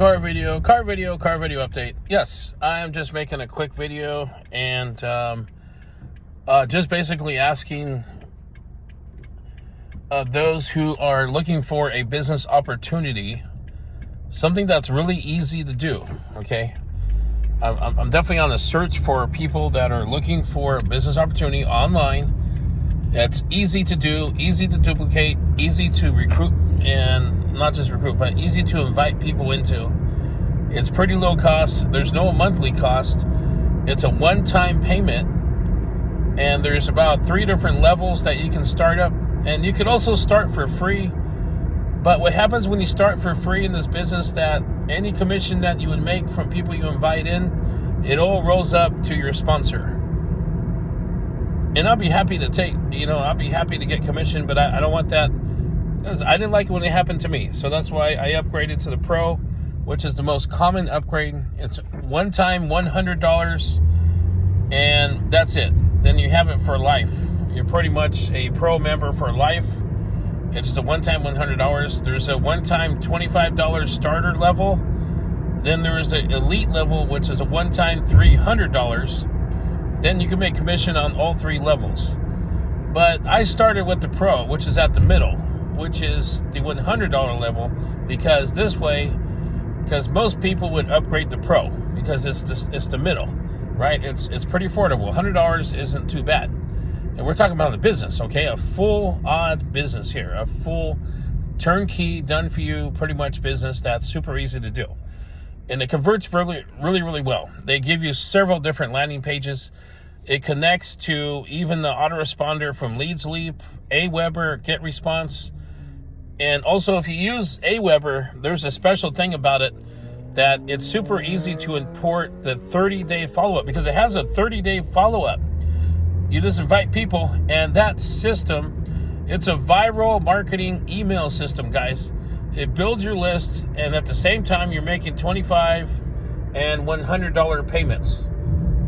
Car video update. Yes, I'm just making a quick video and just basically asking those who are looking for a business opportunity, something that's really easy to do, okay? I'm definitely on the search for people that are looking for a business opportunity online. That's easy to do, easy to duplicate, easy to recruit, and not just recruit, but easy to invite people into. It's pretty low cost. There's no monthly cost. It's a one-time payment, and there's about 3 different levels that you can start up, and you can also start for free. But what happens when you start for free in this business, that any commission that you would make from people you invite in, it all rolls up to your sponsor. And I'll be happy to I'll be happy to get commission, but I don't want that, because I didn't like it when it happened to me. So that's why I upgraded to the Pro, which is the most common upgrade. It's one time $100, and that's it. Then you have it for life. You're pretty much a Pro member for life. It's a one-time $100. There's a one-time $25 starter level. Then there is the elite level, which is a one-time $300. Then you can make commission on all 3 levels. But I started with the Pro, which is at the middle, which is the $100 level, because this way, because most people would upgrade the Pro because it's the middle, right? It's pretty affordable. $100 isn't too bad. And we're talking about the business, okay? A full odd business here, a full turnkey, done for you, pretty much business that's super easy to do. And it converts really, really, really well. They give you several different landing pages. It connects to even the autoresponder from LeadsLeap, Aweber, GetResponse. And also, if you use Aweber, there's a special thing about it that it's super easy to import the 30-day follow-up, because it has a 30-day follow-up. You just invite people, and that system, it's a viral marketing email system, guys. It builds your list, and at the same time, you're making $25 and $100 payments.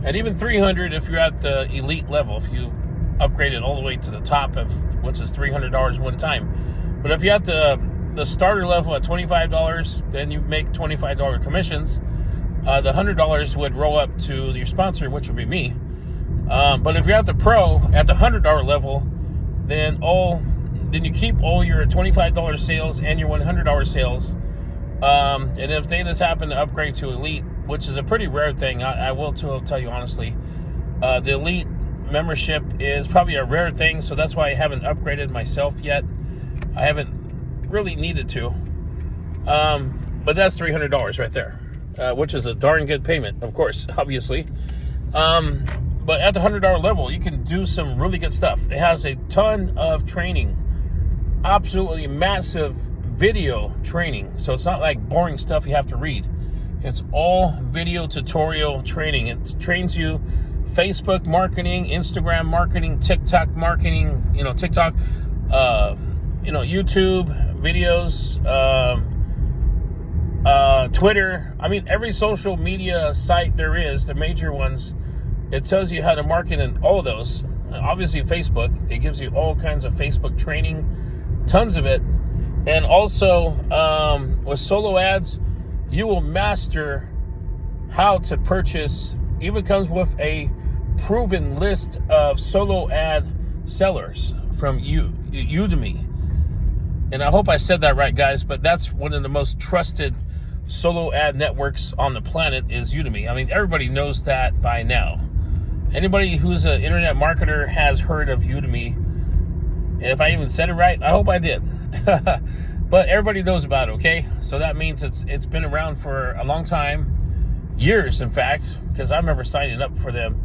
And even $300 if you're at the elite level, if you upgrade it all the way to the top of, which is $300 one time. But if you're at the starter level at $25, then you make $25 commissions. The $100 would roll up to your sponsor, which would be me. But if you're at the Pro, at the $100 level, then you keep all your $25 sales and your $100 sales. And if they just happen to upgrade to Elite, which is a pretty rare thing, I will tell you honestly, the Elite membership is probably a rare thing, so that's why I haven't upgraded myself yet. I haven't really needed to. But that's $300 right there, which is a darn good payment, of course, obviously. But at the $100 level, you can do some really good stuff. It has a ton of training, absolutely massive video training. So it's not like boring stuff you have to read. It's all video tutorial training. It trains you Facebook marketing, Instagram marketing, TikTok marketing, TikTok, YouTube videos, Twitter. I mean, every social media site there is, the major ones. It tells you how to market in all of those. Obviously, Facebook. It gives you all kinds of Facebook training, tons of it. And also, with solo ads, you will master how to purchase. Even comes with a proven list of solo ad sellers from Udemy. And I hope I said that right, guys, but that's one of the most trusted solo ad networks on the planet is Udemy. I mean, everybody knows that by now. Anybody who's an internet marketer has heard of Udemy. If I even said it right, I hope I did. But everybody knows about it, okay? So that means it's been around for a long time, years, in fact, because I remember signing up for them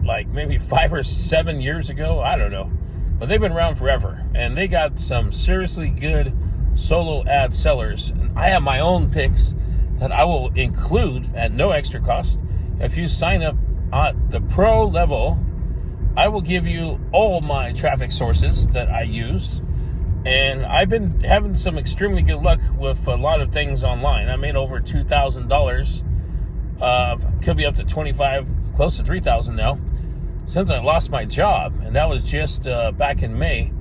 like maybe 5 or 7 years ago. I don't know. But they've been around forever, and they got some seriously good solo ad sellers. And I have my own picks that I will include at no extra cost. If you sign up at the Pro level, I will give you all my traffic sources that I use. And I've been having some extremely good luck with a lot of things online. I made over $2,000. Could be up to 25, close to 3,000 now, since I lost my job. And that was just back in May.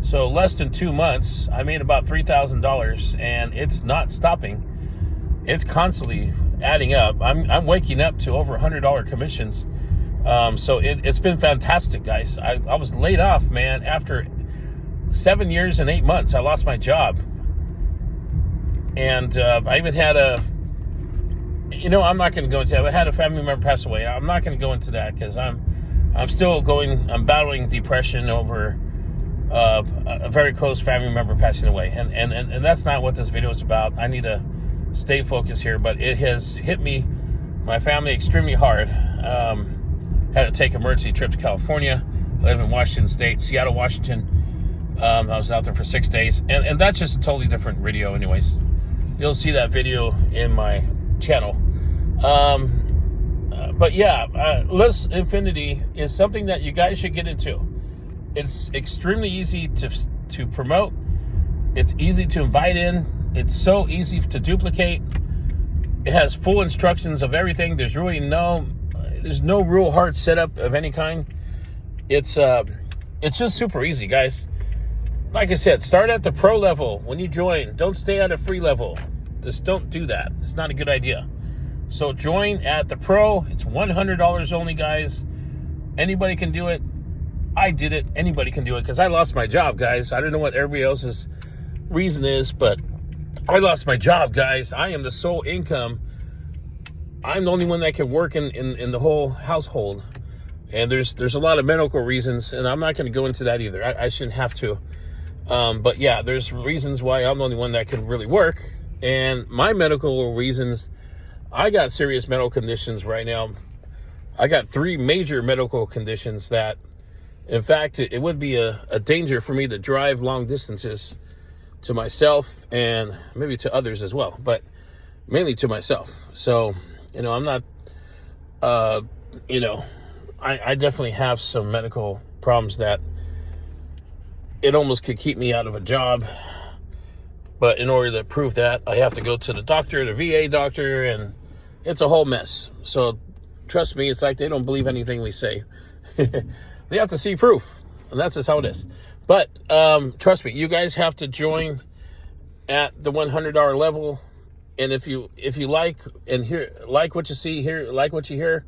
So less than 2 months, I made about $3,000, and it's not stopping. it's constantly adding up. I'm waking up to over $100 commissions. So it's been fantastic, guys. I was laid off, man, after 7 years and 8 months. I lost my job. And I even had I'm not going to go into that. I had a family member pass away. I'm not going to go into that because I'm battling depression over a very close family member passing away. And that's not what this video is about. I need to stay focused here, but it has hit me, my family, extremely hard. Had to take an emergency trip to California. I live in Washington State, Seattle, Washington. I was out there for 6 days, and that's just a totally different video anyways. You'll see that video in my channel. But yeah, List Infinity is something that you guys should get into. It's extremely easy to promote. It's easy to invite in. It's so easy to duplicate. It has full instructions of everything. There's no real hard setup of any kind. It's just super easy, guys. Like I said, start at the pro level when you join. Don't stay at a free level. Just don't do that. It's not a good idea. So join at the pro. It's $100 only, guys. Anybody can do it. I did it. Anybody can do it because I lost my job, guys. I don't know what everybody else's reason is, but I lost my job, guys. I am the sole income. I'm the only one that can work in the whole household. And there's a lot of medical reasons, and I'm not going to go into that either. I shouldn't have to. But yeah, there's reasons why I'm the only one that can really work. And my medical reasons, I got serious medical conditions right now. I got 3 major medical conditions that, in fact, it would be a danger for me to drive long distances to myself and maybe to others as well, but mainly to myself. So, I'm not, I definitely have some medical problems that it almost could keep me out of a job. But in order to prove that, I have to go to the doctor, the VA doctor, and it's a whole mess. So trust me, it's like they don't believe anything we say. They have to see proof, and that's just how it is. But trust me, you guys have to join at the $100 level. And if you like and like what you see here, like what you hear,